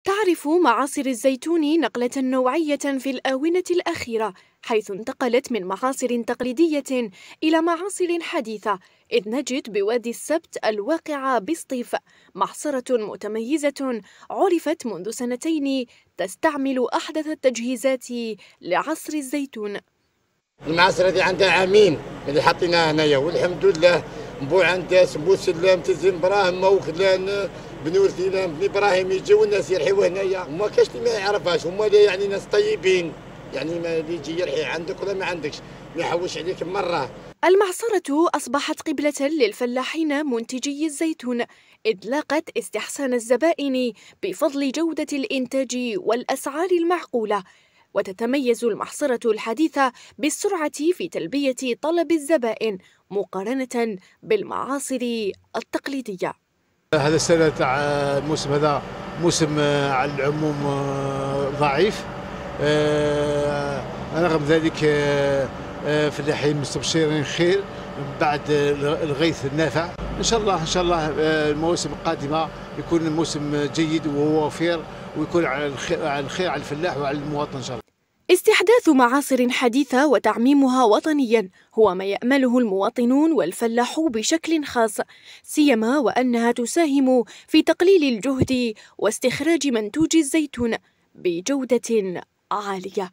تعرف معاصر الزيتون نقلة نوعية في الآونة الأخيرة، حيث انتقلت من معاصر تقليدية إلى معاصر حديثة، إذ نجد بوادي السبت الواقعة بسطيف محصرة متميزة عرفت منذ سنتين تستعمل أحدث التجهيزات لعصر الزيتون. المعصرة هذه عندها عامين اللي حطيناها هنايا، والحمد لله مبوع عندها سمو سلام تزين براهم وخلان بنور سلام بن ابراهيم يجيو الناس يرحيو هنايا، وما كاش اللي ما يعرفهاش، هما يعني ناس طيبين، يعني ما اللي يجي يرحي عندك ولا ما عندكش ما يحوش عليك مره. المعصرة أصبحت قبلة للفلاحين منتجي الزيتون، إذ لاقت استحسان الزبائن بفضل جودة الإنتاج والأسعار المعقولة. وتتميز المحصرة الحديثة بالسرعة في تلبية طلب الزبائن مقارنة بالمعاصر التقليدية. هذا السنة تاع الموسم هذا موسم على العموم ضعيف، رغم ذلك فلاحين مستبشرين خير بعد الغيث النافع. ان شاء الله المواسم القادمة يكون موسم جيد ووفير، ويكون على الخير على الفلاح وعلى المواطن ان شاء الله. استحداث معاصر حديثة وتعميمها وطنيا هو ما يأمله المواطنون والفلاح بشكل خاص، سيما وأنها تساهم في تقليل الجهد واستخراج منتوج الزيتون بجودة عالية.